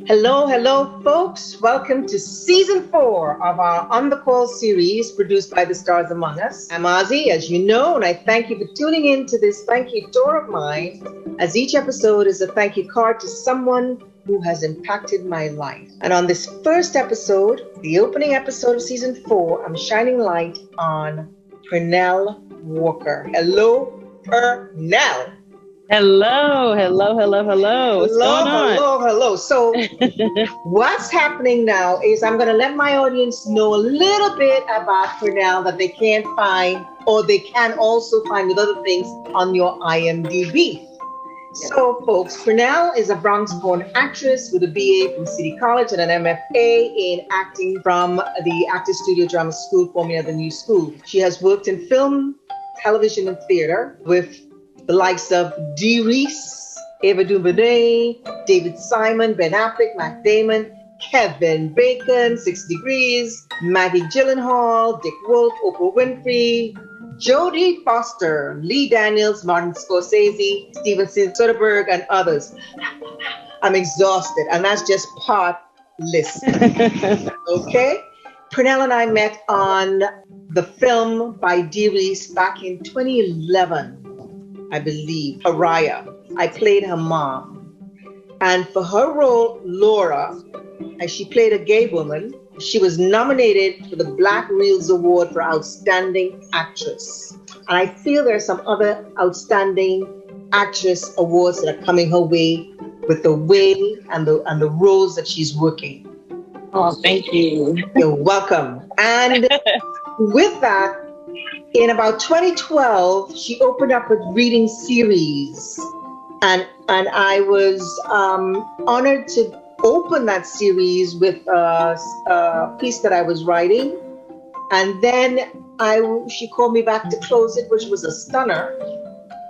Hello, hello, folks. Welcome to season 4 of our On the Call series produced by the Stars Among Us. I'm Ozzy, as you know, and I thank you for tuning in to this thank you tour of mine, as each episode is a thank you card to someone who has impacted my life. And on this first episode, the opening episode of season 4, I'm shining light on PERNELL Walker. Hello, PERNELL. Hello. What's going on? Hello. So what's happening now is I'm going to let my audience know a little bit about PERNELL that they can't find, or they can also find with other things on your IMDb. So, folks, PERNELL is a Bronx-born actress with a BA from City College and an MFA in acting from the Actors Studio Drama School, formerly the New School. She has worked in film, television, and theater with the likes of Dee Reese, Ava DuVernay, David Simon, Ben Affleck, Matt Damon, Kevin Bacon, 6 Degrees, Maggie Gyllenhaal, Dick Wolf, Oprah Winfrey, Jodie Foster, Lee Daniels, Martin Scorsese, Steven Soderbergh, and others. I'm exhausted, and that's just part list. Okay? PERNELL and I met on the film by Dee Reese back in 2011. I believe, Haraya. I played her mom. And for her role, Laura, as she played a gay woman, she was nominated for the Black Reels Award for Outstanding Actress. And I feel there are some other outstanding actress awards that are coming her way with the way and the roles that she's working. Oh, thank you. You're welcome. And with that, in about 2012, she opened up a reading series, and I was honored to open that series with a piece that I was writing, and then she called me back to close it, which was a stunner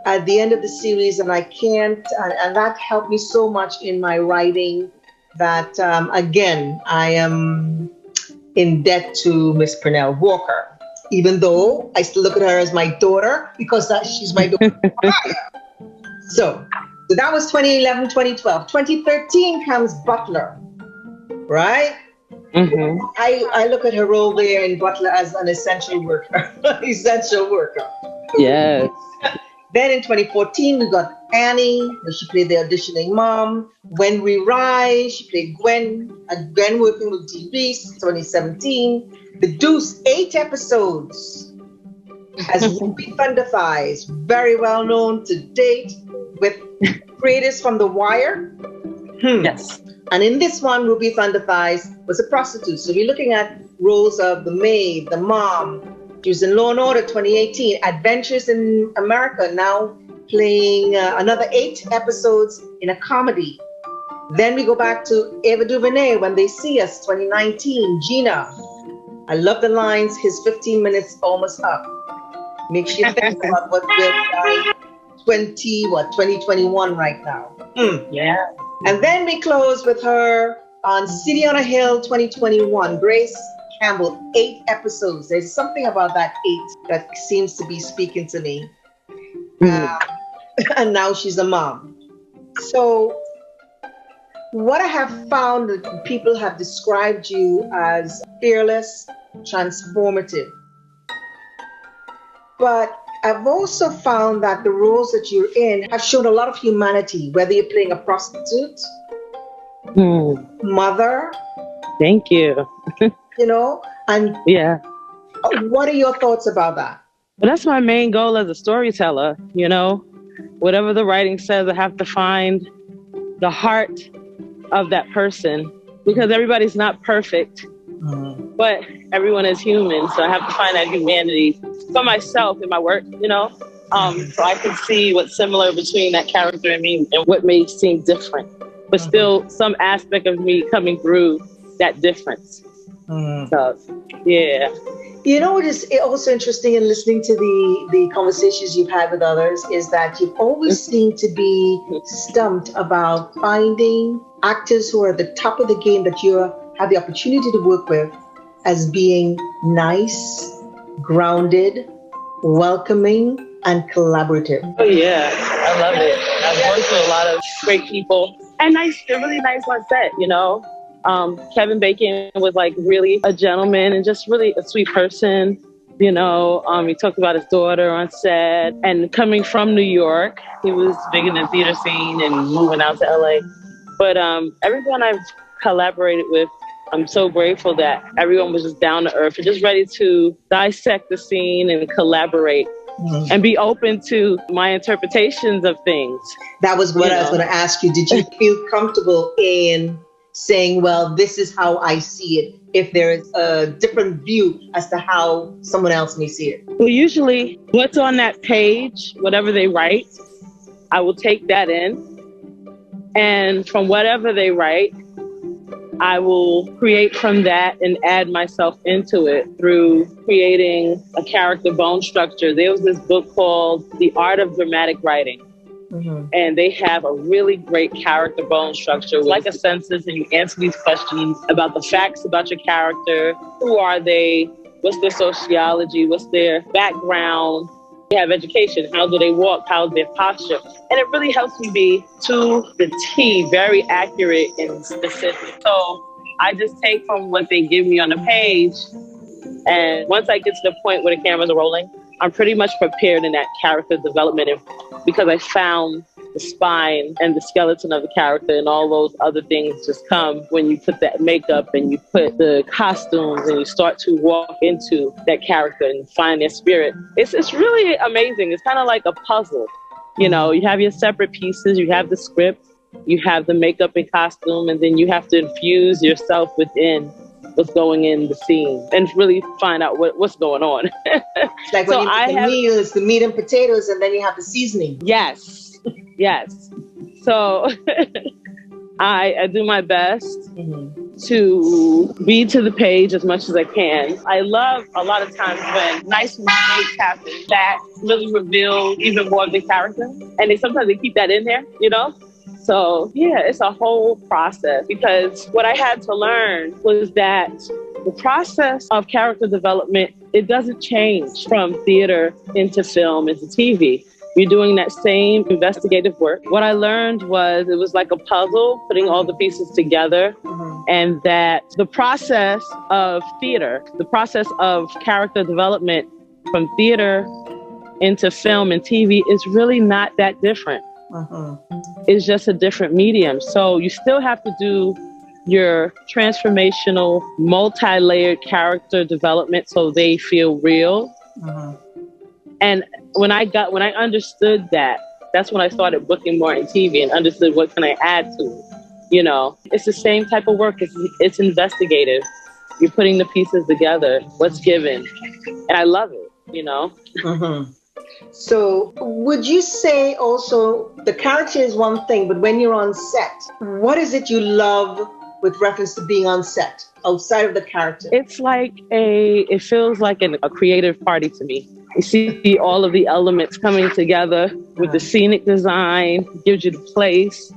at the end of the series, and and that helped me so much in my writing that again I am in debt to Miss PERNELL Walker. Even though I still look at her as my daughter, because she's my daughter. So that was 2011, 2012. 2013 comes Butler, right? Mm-hmm. I look at her role there in Butler as an essential worker. Essential worker. Yes. Then in 2014, we got Annie, where she played the auditioning mom. When We Rise, she played Gwen, again working with Dee Reese, 2017. The Deuce, 8 episodes as Ruby Thunder Thighs, very well known to date with creators from The Wire. Yes. And in this one, Ruby Thunder Thighs was a prostitute. So we're looking at roles of the maid, the mom. She was in Law and Order 2018, Adventures in America, now playing another 8 episodes in a comedy. Then we go back to Ava DuVernay, When They See Us, 2019, Gina. I love the lines, his 15 minutes almost up. Makes you think about what we're 2021 right now. Yeah. And then we close with her on City on a Hill 2021, Grace Campbell, 8 episodes. There's something about that 8 that seems to be speaking to me. And now she's a mom. So what I have found that people have described you as fearless, transformative. But I've also found that the roles that you're in have shown a lot of humanity, whether you're playing a prostitute, mother. Thank you. And yeah. What are your thoughts about that? But that's my main goal as a storyteller, Whatever the writing says, I have to find the heart of that person, because everybody's not perfect, but everyone is human. So I have to find that humanity for myself in my work, so I can see what's similar between that character and me and what may seem different, but still some aspect of me coming through that difference. So, yeah. What is also interesting in listening to the conversations you've had with others is that you've always seemed to be stumped about finding actors who are at the top of the game that you have the opportunity to work with as being nice, grounded, welcoming, and collaborative. Oh, yeah. I love it. I've worked with a lot of great people And nice, they're really nice on set, you know. Kevin Bacon was like really a gentleman and just really a sweet person. You know, he talked about his daughter on set, and coming from New York, he was big in the theater scene and moving out to LA. But everyone I've collaborated with, I'm so grateful that everyone was just down to earth and just ready to dissect the scene and collaborate and be open to my interpretations of things. That was what I was going to ask you. Did you feel comfortable in saying, well, this is how I see it, if there is a different view as to how someone else may see it? Well, usually what's on that page, whatever they write, I will take that in. And from whatever they write, I will create from that and add myself into it through creating a character bone structure. There was this book called The Art of Dramatic Writing. And they have a really great character bone structure, like a census, and you answer these questions about the facts about your character. Who are they? What's their sociology? What's their background? They have education. How do they walk? How's their posture? And it really helps me be to the T, very accurate and specific. So I just take from what they give me on the page. And once I get to the point where the cameras are rolling, I'm pretty much prepared in that character development, because I found the spine and the skeleton of the character, and all those other things just come when you put that makeup and you put the costumes and you start to walk into that character and find their spirit. It's really amazing. It's kind of like a puzzle. You know, you have your separate pieces, you have the script, you have the makeup and costume, and then you have to infuse yourself within what's going in the scene and really find out what's going on. It's like when meal, it's the meat and potatoes, and then you have the seasoning. Yes. So I do my best to be to the page as much as I can. I love a lot of times when nice mistakes happen that really reveal even more of the character. And sometimes they keep that in there, you know? So yeah, it's a whole process, because what I had to learn was that the process of character development, it doesn't change from theater into film into TV. You're doing that same investigative work. What I learned was it was like a puzzle, putting all the pieces together, and that the process of theater, the process of character development from theater into film and TV is really not that different. It's just a different medium. So you still have to do your transformational, multi-layered character development so they feel real. And when I understood that, that's when I started booking more in TV and understood what can I add to it. You know, it's the same type of work. It's investigative. You're putting the pieces together, what's given. And I love it, you know. So would you say also the character is one thing, but when you're on set, what is it you love with reference to being on set outside of the character? It's like it feels like a creative party to me. You see all of the elements coming together with the scenic design, gives you the place,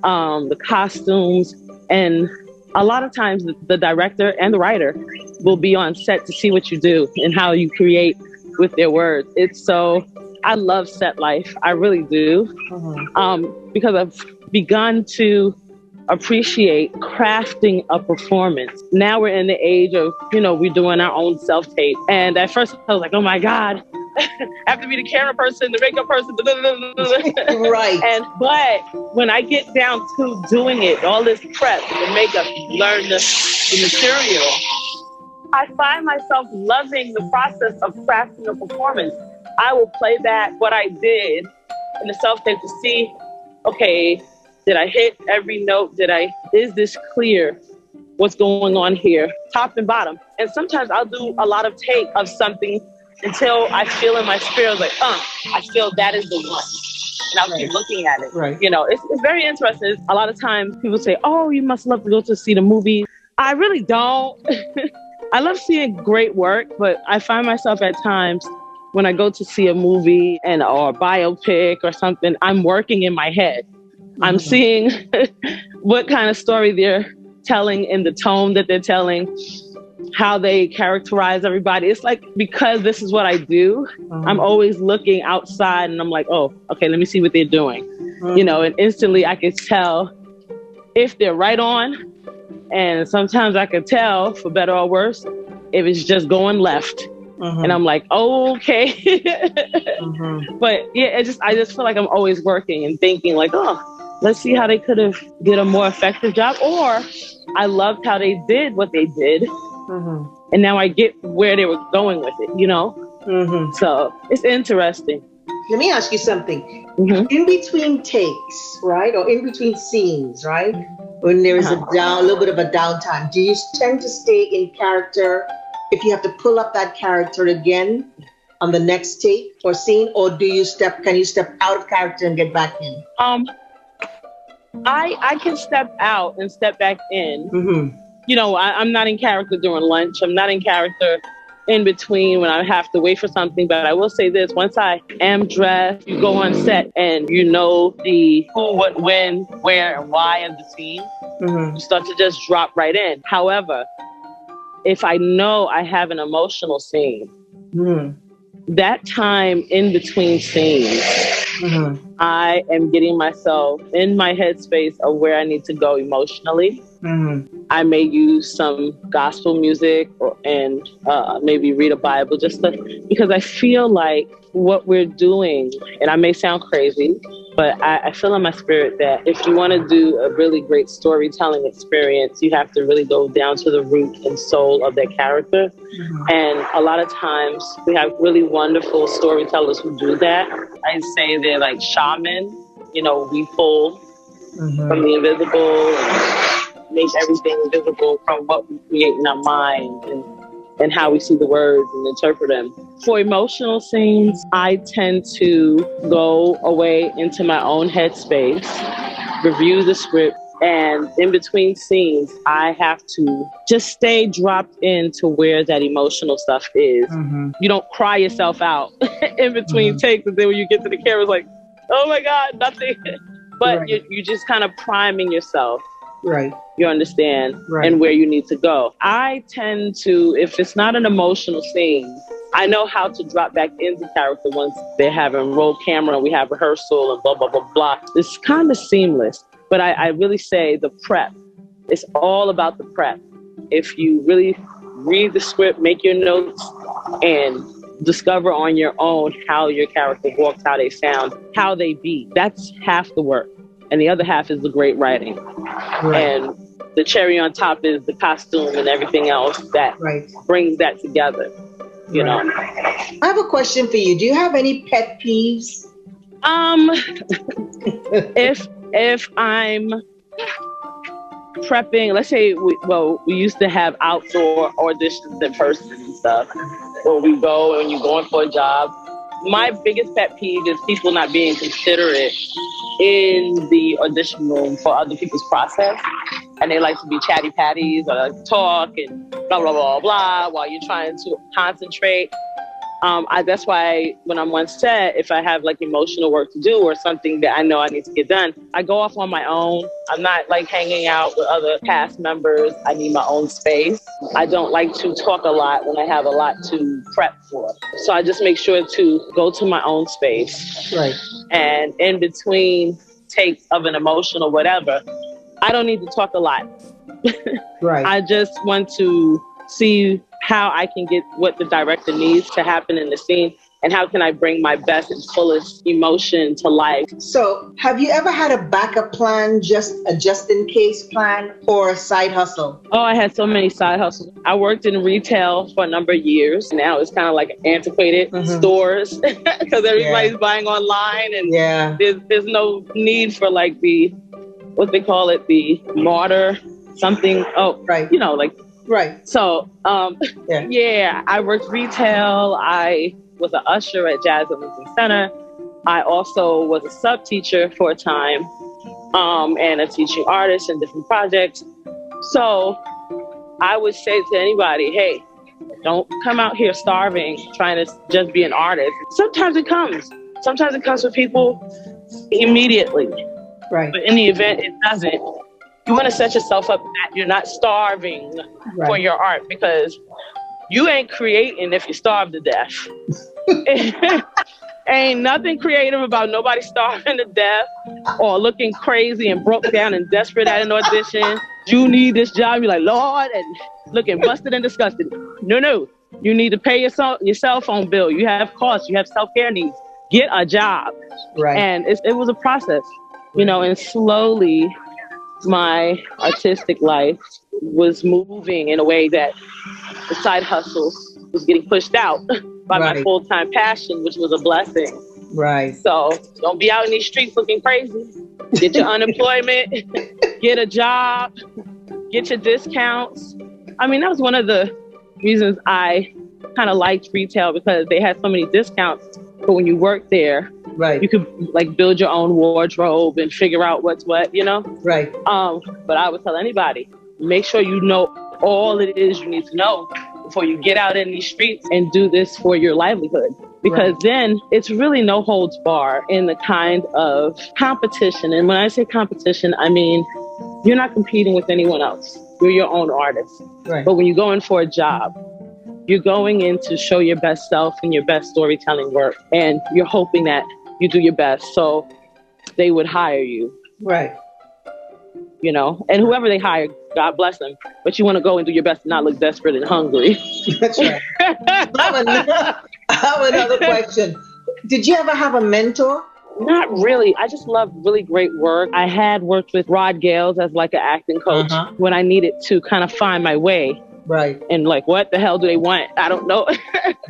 the costumes, and a lot of times the director and the writer will be on set to see what you do and how you create with their words. I love set life. I really do. Because I've begun to appreciate crafting a performance. Now we're in the age of, we're doing our own self-tape. And at first I was like, oh my God, I have to be the camera person, the makeup person. Right. But when I get down to doing it, all this prep, the makeup, learn the material, I find myself loving the process of crafting a performance. I will play back what I did in the self-tape to see, okay, did I hit every note? Is this clear? What's going on here? Top and bottom. And sometimes I'll do a lot of take of something until I feel in my spirit, like, I feel that is the one. And I'll keep looking at it. Right. It's very interesting. A lot of times people say, oh, you must love to go to see the movie. I really don't. I love seeing great work, but I find myself at times when I go to see a movie or a biopic or something, I'm working in my head. I'm seeing what kind of story they're telling in the tone that they're telling, how they characterize everybody. It's like, because this is what I do, I'm always looking outside and I'm like, oh, okay, let me see what they're doing. And instantly I can tell if they're right on. And sometimes I can tell, for better or worse, if it's just going left. And I'm like, oh, okay. But yeah, I just feel like I'm always working and thinking like, oh, let's see how they could have did a more effective job. Or I loved how they did what they did. And now I get where they were going with it, you know? So it's interesting. Let me ask you something. In between takes, right? Or in between scenes, right? When there is a little bit of a downtime, do you tend to stay in character if you have to pull up that character again on the next take or scene, or can you step out of character and get back in? I can step out and step back in. You know, I'm not in character during lunch. I'm not in character in between when I have to wait for something. But I will say this, once I am dressed, you go on set and you know the who, what, when, where, and why of the scene. You start to just drop right in. However, if I know I have an emotional scene, that time in between scenes, I am getting myself in my headspace of where I need to go emotionally. I may use some gospel music and maybe read a Bible because I feel like what we're doing, and I may sound crazy, but I feel in my spirit that if you want to do a really great storytelling experience, you have to really go down to the root and soul of that character. And a lot of times we have really wonderful storytellers who do that. I say they're like shaman. You know, we pull from the invisible and make everything visible from what we create in our mind and how we see the words and interpret them. For emotional scenes, I tend to go away into my own headspace, review the script, and in between scenes, I have to just stay dropped into where that emotional stuff is. You don't cry yourself out in between takes, and then when you get to the camera, it's like, oh my God, nothing. But you're just kind of priming yourself. You understand, and where you need to go. I tend to, if it's not an emotional scene, I know how to drop back into character once they're having roll camera and we have rehearsal and blah, blah, blah, blah. It's kind of seamless, but I really say the prep. It's all about the prep. If you really read the script, make your notes, and discover on your own how your character walks, how they sound, how they be, that's half the work. And the other half is the great writing. And the cherry on top is the costume and everything else that brings that together, you know. I have a question for you. Do you have any pet peeves? If I'm prepping, let's say, we used to have outdoor auditions in person and stuff, where we go and you're going for a job. My biggest pet peeve is people not being considerate in the audition room for other people's process. And they like to be chatty patties or like talk and blah, blah, blah, blah, while you're trying to concentrate. That's why when I'm on set, if I have like emotional work to do or something that I know I need to get done, I go off on my own. I'm not like hanging out with other cast members. I need my own space. I don't like to talk a lot when I have a lot to prep for. So I just make sure to go to my own space. And in between takes of an emotional whatever, I don't need to talk a lot. I just want to see how I can get what the director needs to happen in the scene, and how can I bring my best and fullest emotion to life. So have you ever had a backup plan, just a just-in-case plan, or a side hustle? Oh, I had so many side hustles. I worked in retail for a number of years. Now it's kind of like antiquated stores because everybody's buying online, and there's no need for like the, what they call it, the martyr something. You know, like. So, I worked retail. I was an usher at Jazz at Lincoln Center. I also was a sub teacher for a time, and a teaching artist in different projects. So I would say to anybody, hey, don't come out here starving, trying to just be an artist. Sometimes it comes. Sometimes it comes for people immediately. But in the event it doesn't, you want to set yourself up that you're not starving for your art, because you ain't creating if you starve to death. Ain't nothing creative about nobody starving to death or looking crazy and broke down and desperate at an audition. You need this job. You're like, Lord, and looking busted and disgusted. No. You need to pay your cell phone bill. You have costs. You have self-care needs. Get a job. Right. And it was a process, you know, and slowly my artistic life was moving in a way that the side hustle was getting pushed out by my full-time passion, which was a blessing. Right. So don't be out in these streets looking crazy. Get your unemployment, get a job, get your discounts. I mean, that was one of the reasons I kind of liked retail, because they had so many discounts. But when you work there, you could like build your own wardrobe and figure out what's what, you know? Right. But I would tell anybody, make sure you know all it is you need to know before you get out in these streets and do this for your livelihood. Because then it's really no holds bar in the kind of competition. And when I say competition, I mean, you're not competing with anyone else. You're your own artist. Right. But when you go in for a job, you're going in to show your best self and your best storytelling work. And you're hoping that you do your best so they would hire you. Right. You know, and whoever they hire, God bless them. But you want to go and do your best and not look desperate and hungry. That's right. I have another question. Did you ever have a mentor? Not really. I just love really great work. I had worked with Rod Gales as like an acting coach when I needed to kind of find my way. Right. And like, what the hell do they want? I don't know.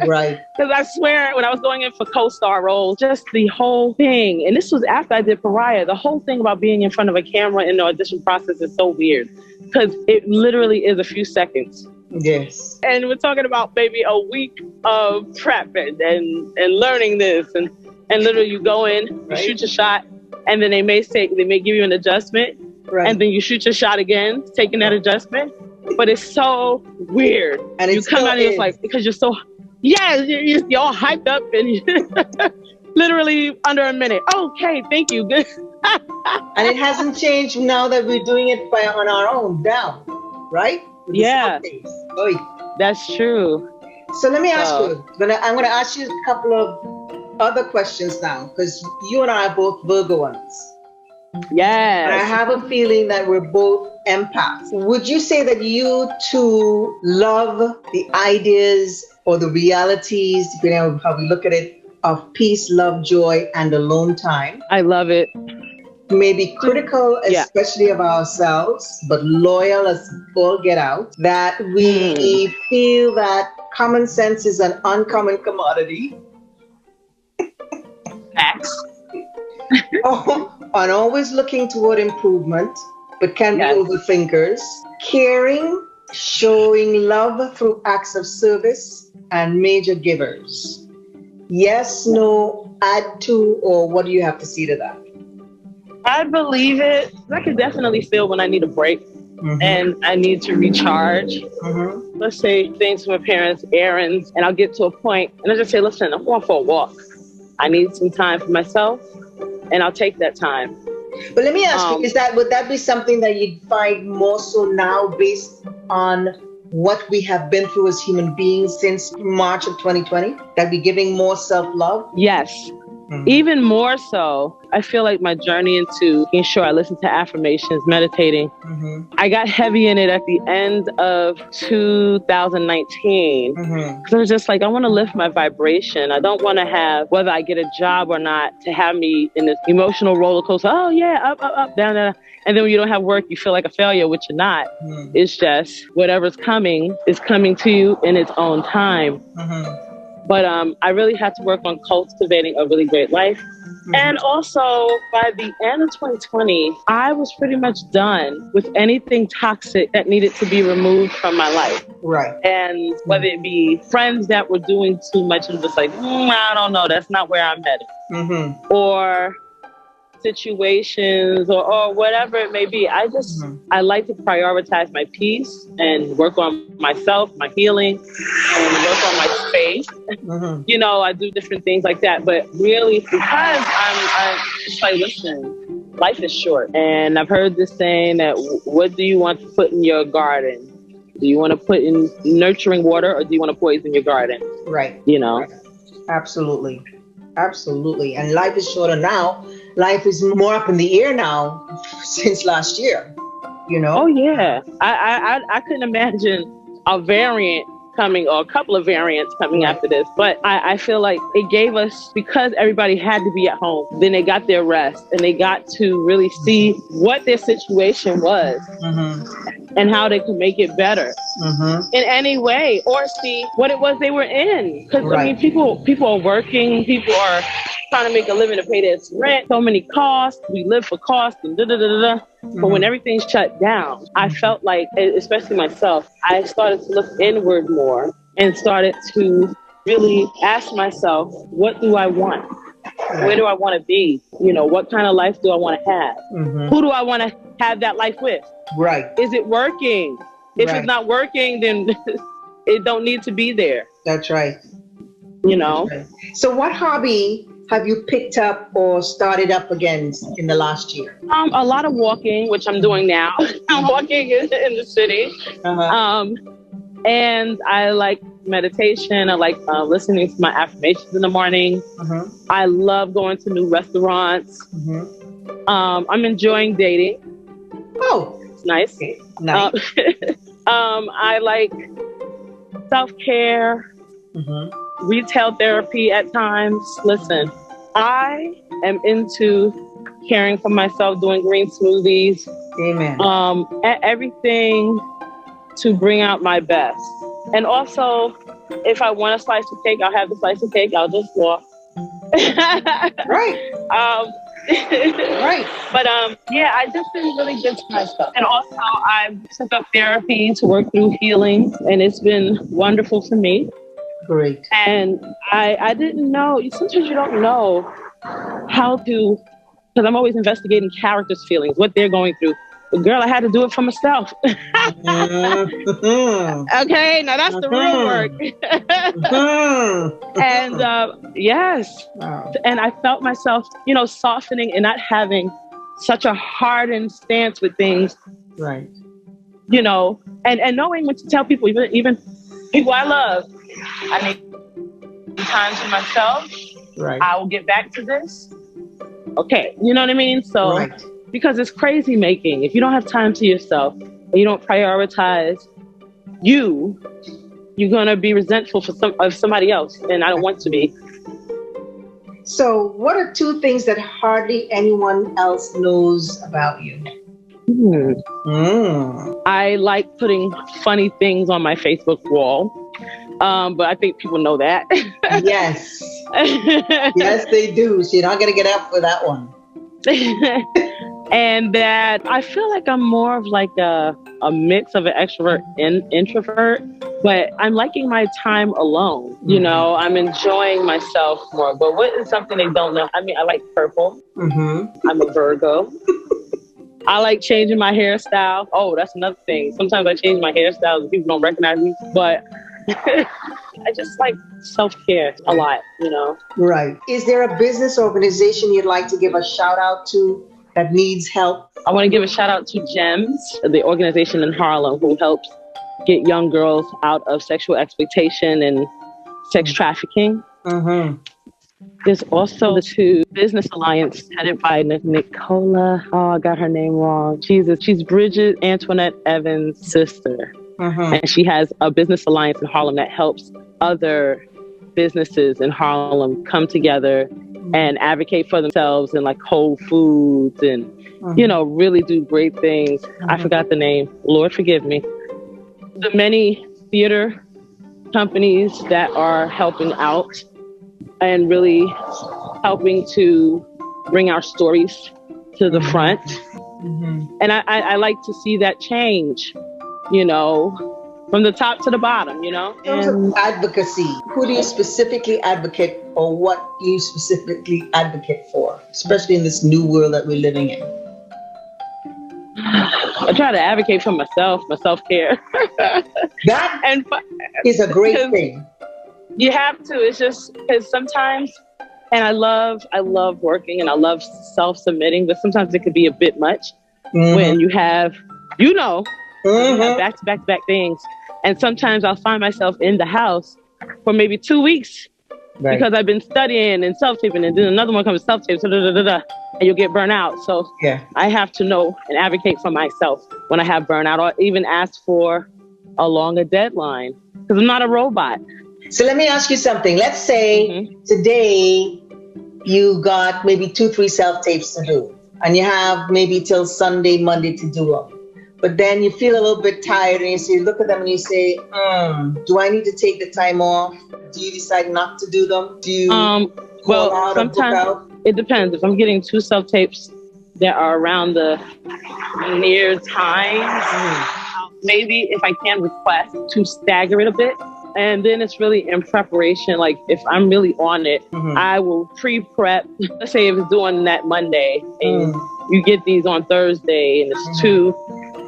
Right. Because I swear, when I was going in for co-star roles, just the whole thing, and this was after I did Pariah, the whole thing about being in front of a camera in the audition process is so weird, because it literally is a few seconds. Yes. And we're talking about maybe a week of prep and learning this, and literally you go in, you shoot your shot, and then they may give you an adjustment, and then you shoot your shot again, taking that adjustment. But it's so weird. And you come out and it's like, because you're so, you're all hyped up and literally under a minute. Okay, thank you. And it hasn't changed now that we're doing it on our own down, right? Yeah, that's true. So let me ask you, I'm going to ask you a couple of other questions now, because you and I are both Virgo ones. Yes. And I have a feeling that we're both empaths. Would you say that you two love the ideas or the realities, depending on how we look at it, of peace, love, joy, and alone time? I love it. Maybe critical, especially of ourselves, but loyal as all get out. That we feel that common sense is an uncommon commodity. Facts. And always looking toward improvement, but can be overthinkers. Caring, showing love through acts of service, and major givers. Yes, no, add to, or what do you have to say to that? I believe it. I can definitely feel when I need a break and I need to recharge. Let's say things from my parents, errands, and I'll get to a point and I just say, listen, I'm going for a walk. I need some time for myself. And I'll take that time. But let me ask you, would that be something that you'd find more so now based on what we have been through as human beings since March of 2020? That we're giving more self-love? Yes. Even more so, I feel like my journey into making sure I listen to affirmations, meditating, I got heavy in it at the end of 2019. Because I was just like, I want to lift my vibration. I don't want to have, whether I get a job or not, to have me in this emotional roller coaster. Oh yeah, up, down, down. And then when you don't have work, you feel like a failure, which you're not. It's just whatever's coming is coming to you in its own time. But I really had to work on cultivating a really great life. And also, by the end of 2020, I was pretty much done with anything toxic that needed to be removed from my life. Right. And whether it be friends that were doing too much and just like, I don't know, that's not where I'm headed. Or situations or whatever it may be. I like to prioritize my peace and work on myself, my healing, and work on my space. You know, I do different things like that. But really, because I'm just like, listen, life is short. And I've heard this saying that what do you want to put in your garden? Do you want to put in nurturing water, or do you want to poison your garden? Right. You know? Right. Absolutely. Absolutely. And life is shorter now. Life is more up in the air now since last year, you Oh know? yeah. I couldn't imagine a variant coming, or a couple of variants coming Right. after this. But I feel like it gave us, because everybody had to be at home, then they got their rest and they got to really see what their situation was Mm-hmm. and how they could make it better Mm-hmm. in any way, or see what it was they were in. Because I mean, Right. people are working, people are trying to make a living to pay their rent, so many costs, we live for costs and da da da da. But when everything shut down, I felt like, especially myself, I started to look inward more and started to really ask myself, what do I want? Where do I want to be? You know, what kind of life do I want to have? Mm-hmm. Who do I want to have that life with? Right. Is it working? If Right. it's not working, then it don't need to be there. That's right. You know? Right. So what hobby have you picked up or started up again in the last year? A lot of walking, which I'm doing now. I'm walking in the city. Uh-huh. And I like meditation. I like listening to my affirmations in the morning. Uh-huh. I love going to new restaurants. Mm-hmm. I'm enjoying dating. Oh, It's nice. okay. Nice. I like self-care, Mm-hmm. retail therapy at times. Listen, I am into caring for myself, doing green smoothies, Amen. everything to bring out my best. And also, if I want a slice of cake, I'll have the slice of cake. I'll just walk. Right. Right. But yeah, I just been really good to myself. And also, I took up therapy to work through healing, and it's been wonderful for me. Great. And I didn't know, sometimes you don't know how to, because I'm always investigating characters' feelings, what they're going through. But girl, I had to do it for myself. Mm-hmm. Okay, now that's the real work. Mm-hmm. And yes, Wow. and I felt myself, you know, softening and not having such a hardened stance with things, Right. you know, and knowing what to tell people, even people I love. I need time to myself. Right. I will get back to this. Okay, you know what I mean? So, Right. because it's crazy making. If you don't have time to yourself and you don't prioritize you, you're gonna be resentful of somebody else, and I don't want to be. So, what are two things that hardly anyone else knows about you? I like putting funny things on my Facebook wall, but I think people know that. Yes. Yes, they do. So you're not going to get up for that one. And that I feel like I'm more of like a mix of an extrovert and introvert, but I'm liking my time alone. You know, I'm enjoying myself more. But what is something they don't know? I mean, I like purple. Mm-hmm. I'm a Virgo. I like changing my hairstyle. Oh, that's another thing. Sometimes I change my hairstyle and people don't recognize me, but I just like self-care a lot, you know. Right. Is there a business organization you'd like to give a shout out to that needs help? I want to give a shout out to GEMS, the organization in Harlem who helps get young girls out of sexual exploitation and sex trafficking. Mm-hmm. There's also the Business Alliance headed by Nicola. Oh, I got her name wrong. She's Bridget Antoinette Evans' sister. Mm-hmm. And she has a Business Alliance in Harlem that helps other businesses in Harlem come together and advocate for themselves, and like Whole Foods and, you know, really do great things. I forgot the name. Lord, forgive me. The many theater companies that are helping out and really helping to bring our stories to the front. And I like to see that change, you know, from the top to the bottom, you know. In terms of advocacy, who do you specifically advocate, or what do you specifically advocate for, especially in this new world that we're living in? I try to advocate for myself, my self-care. That is a great thing. You have to. It's just because sometimes, and I love working and I love self-submitting, but sometimes it could be a bit much when you have, you know, We have Mm-hmm. back to back to back things. And sometimes I'll find myself in the house for maybe 2 weeks Right. because I've been studying and self taping, and then another one comes self tape, so and you'll get burnt out. So Yeah. I have to know and advocate for myself when I have burnout, or even ask for a longer deadline because I'm not a robot. So let me ask you something. Let's say Mm-hmm. today you got maybe 2, 3 self tapes to do, and you have maybe till Sunday, Monday to do them. But then you feel a little bit tired, and you look at them and you say, "Do I need to take the time off?" Do you decide not to do them? Do you call Well, out or book sometimes out? it depends. If I'm getting 2 self tapes that are around the near times, maybe if I can request to stagger it a bit. And then it's really in preparation. Like if I'm really on it, I will pre-prep. Let's say if it's doing that Monday and you get these on Thursday and it's 2,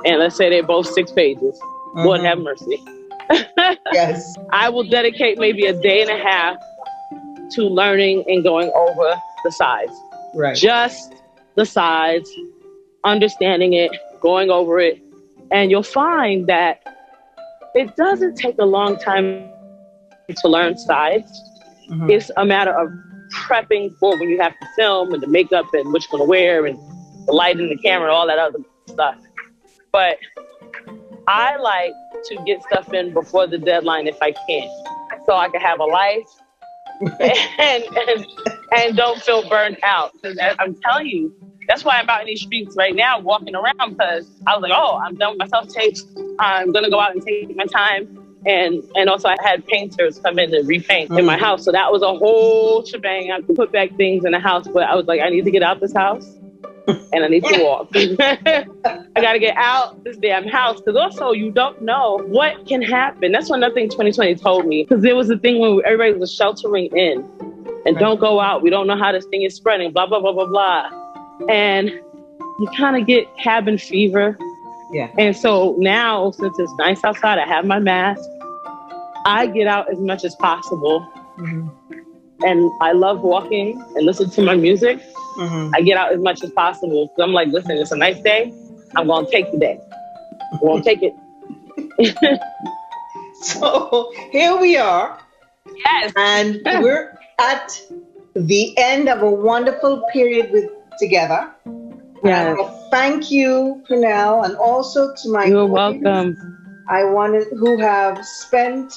and let's say they're both 6 pages. Lord have mercy. Yes. I will dedicate maybe a day and a half to learning and going over the sides. Right. Just the sides, understanding it, going over it. And you'll find that it doesn't take a long time to learn sides. It's a matter of prepping for when you have to film and the makeup and what you're going to wear and the light and the camera and all that other stuff. But I like to get stuff in before the deadline if I can, so I can have a life and and don't feel burnt out. Because I'm telling you, that's why I'm out in these streets right now, walking around, because I was like, oh, I'm done with my self tapes. I'm gonna go out and take my time. And also I had painters come in and repaint in my house, so that was a whole shebang. I could put back things in the house, but I was like, I need to get out this house and I need to walk. I got to get out this damn house, because also you don't know what can happen. That's one other thing 2020 told me, because there was a thing when everybody was sheltering in and don't go out. We don't know how this thing is spreading, blah, blah, blah, blah, blah. And you kind of get cabin fever. Yeah. And so now, since it's nice outside, I have my mask. I get out as much as possible. And I love walking and listen to my music. I get out as much as possible. So I'm like, listen, it's a nice day. I'm going to take the day. I'm going to take it. So here we are. Yes. And we're at the end of a wonderful period together. Yes. Thank you, Pernell, and also to my You're welcome. who have spent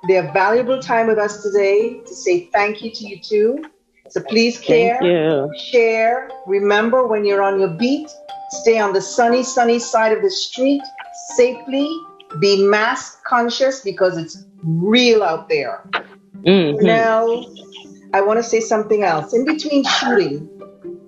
their valuable time with us today, to say thank you to you too. So please care, share. Remember, when you're on your beat, stay on the sunny side of the street safely. Be mask conscious, because it's real out there. Now, I want to say something else. In between shooting,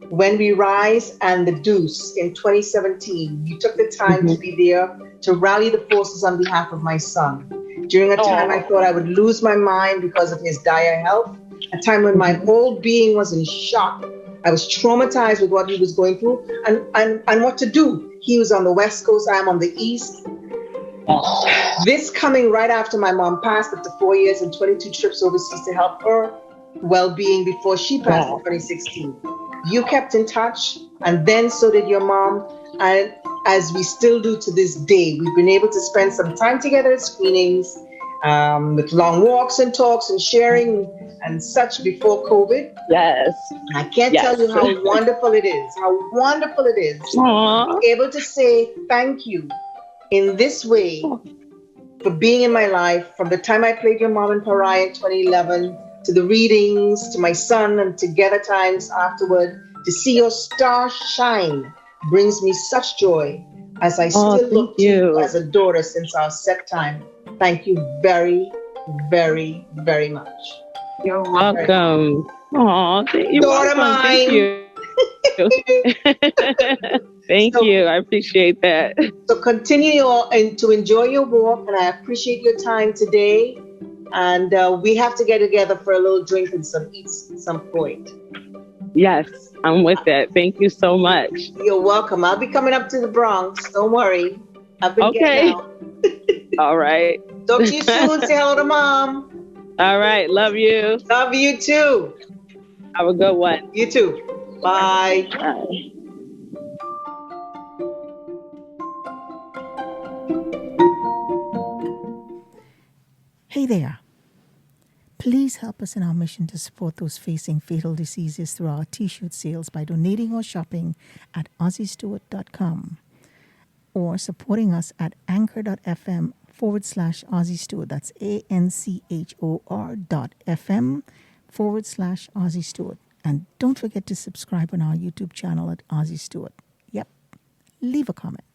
When We Rise and The Deuce in 2017, you took the time to be there to rally the forces on behalf of my son. During a time I thought I would lose my mind because of his dire health, a time when my whole being was in shock. I was traumatized with what he was going through and what to do. He was on the West Coast, I'm on the East. This coming right after my mom passed, after 4 years and 22 trips overseas to help her well-being before she passed in 2016. You kept in touch, and then so did your mom, and as we still do to this day. We've been able to spend some time together at screenings, with long walks and talks and sharing and such before COVID. Yes. I can't tell you how wonderful it is, able to say thank you in this way for being in my life, from the time I played your mom in Pariah in 2011, to the readings, to my son, and together times afterward. To see your star shine brings me such joy, as I still look to you as a daughter since our set time. Thank you very, very, very much. You're welcome. Oh, you're daughter welcome. Mine. Thank you. Thank you. I appreciate that. So continue to enjoy your walk, and I appreciate your time today. And we have to get together for a little drink and some eats at some point. Yes, I'm with that. Thank you so much. You're welcome. I'll be coming up to the Bronx. Don't worry. I've been getting out. All right. Talk to you soon. Say hello to Mom. All right. Love you. Love you too. Have a good one. You too. Bye. Bye. Hey there. Please help us in our mission to support those facing fatal diseases through our t-shirt sales by donating or shopping at aussiestewart.com or supporting us at anchor.fm/Aussie Stewart. That's ANCHOR.FM/Aussie Stewart. And don't forget to subscribe on our YouTube channel at Aussie Stewart. Yep. Leave a comment.